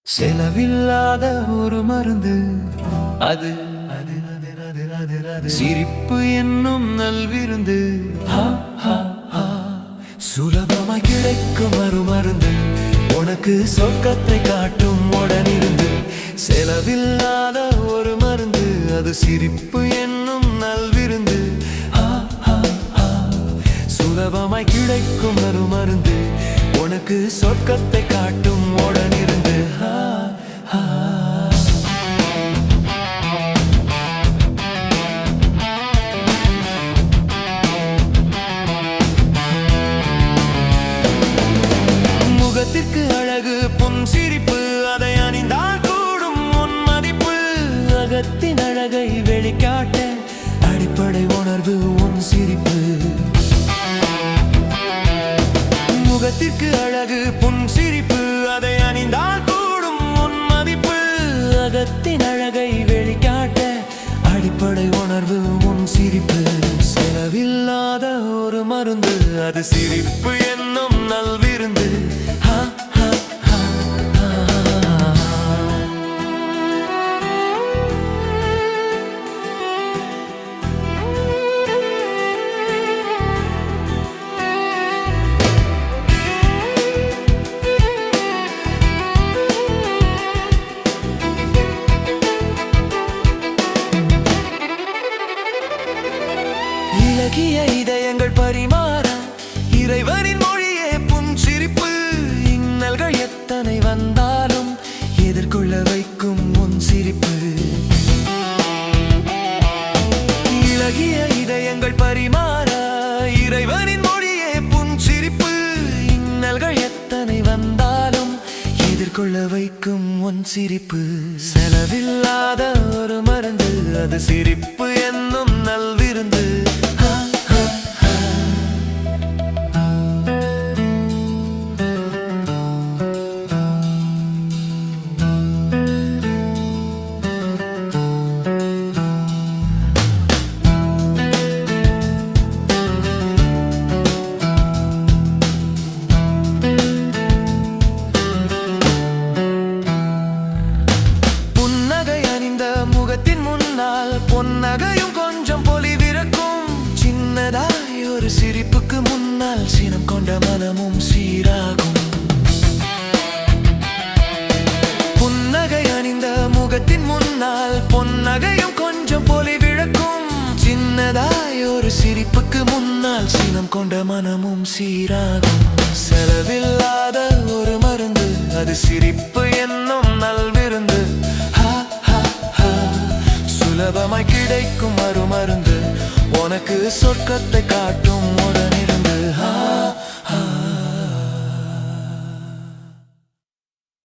செலவில்லாத ஒரு மருந்து அது சிரிப்பு என்னும் நல்விருந்து. சுலபமாய் கிடைக்கும் மருந்து உனக்கு சொர்க்கத்தை காட்டும் உடனிருந்து. செலவில்லாத ஒரு மருந்து அது சிரிப்பு என்னும் நல்விருந்து. சுலபமாய் கிடைக்கும் மருந்து உனக்கு சொர்க்கத்தை காட்டும் உடனிருந்து. முகத்திற்கு அழகு புன் சிரிப்பு, அதை அணிந்தால் கூடும் உன் மதிப்பு. அகத்தின் அழகை வெளிக்காட்ட அடிப்படை உணர்வு உன் சிரிப்பு. முகத்திற்கு அழகு புன் சிரிப்பு, அதை அணிந்தால் கூடும் உன் மதிப்பு. அகத்தின் அழகை வெளிக்காட்ட அடிப்படை உணர்வு உன் சிரிப்பு. செலவில்லாத ஒரு மருந்து அது சிரிப்பு என்னும் நல்விருந்து. இலகிய இதயங்கள் பரிமாற இறைவனின் மொழியே புன் சிரிப்பு. இன்னல்கள் எத்தனை வந்தாலும் எதிர்கொள்ள வைக்கும் உன் சிரிப்பு. இலகிய இதயங்கள் பரிமாற இறைவனின் மொழியே புன் சிரிப்பு. இன்னல்கள் எத்தனை வந்தாலும் எதிர்கொள்ள வைக்கும் உன் சிரிப்பு. செலவில்லாத ஒரு மருந்து அது சிரிப்பு என்னும் நல்விருந்து. முகத்தின் முன்னால் பொன்னகையும் கொஞ்சம் பொலிவிறக்கும். சின்னதாய் ஒரு சிரிப்புக்கு முன்னால் சினம் கொண்ட மனமும் சீராகும். புன்னகை அணிந்த முகத்தின் முன்னால் பொன்னகையும் கொஞ்சம் பொலிவிழக்கும். சின்னதாய் ஒரு சிரிப்புக்கு முன்னால் சினம் கொண்ட மனமும் சீராகும். செலவில்லாத ஒரு மருந்து அது சிரிப்பு என்னும் நல்விருந்து. சுலபமாய் கிடைக்கும் மருந்து உனக்கு சொர்க்கத்தை காட்டும்